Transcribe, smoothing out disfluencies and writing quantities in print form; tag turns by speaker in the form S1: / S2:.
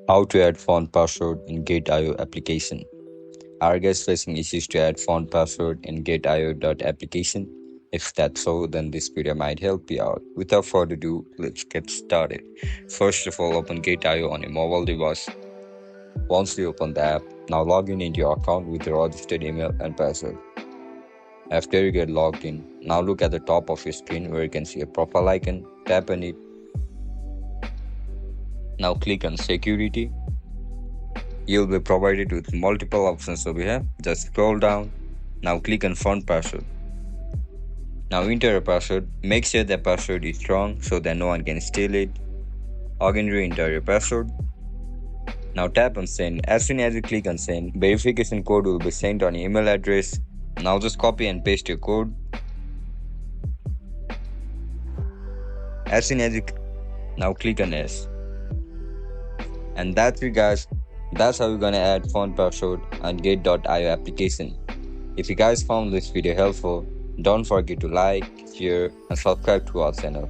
S1: How to add font password in Gate.io application. Are you guys facing issues to add font password in Gate.io application? If that's so, then this video might help you out. Without further ado, let's get started. First of all, open Gate.io on a mobile device. Once you open the app, now log in into your account with your registered email and password. After you get logged in, now look at the top of your screen where you can see a profile icon. Tap on it. Now click on security. You'll be provided with multiple options over here. Just scroll down. Now click on font password. Now enter a password. Make sure the password is strong so that no one can steal it. Again re-enter your password. Now tap on send. As soon as you click on send, verification code will be sent on your email address. Now just copy and paste your code. As soon as you now click on yes. And that's it guys. That's how you're gonna add font password on Gate.io application. If you guys found this video helpful, don't forget to like, share and subscribe to our channel.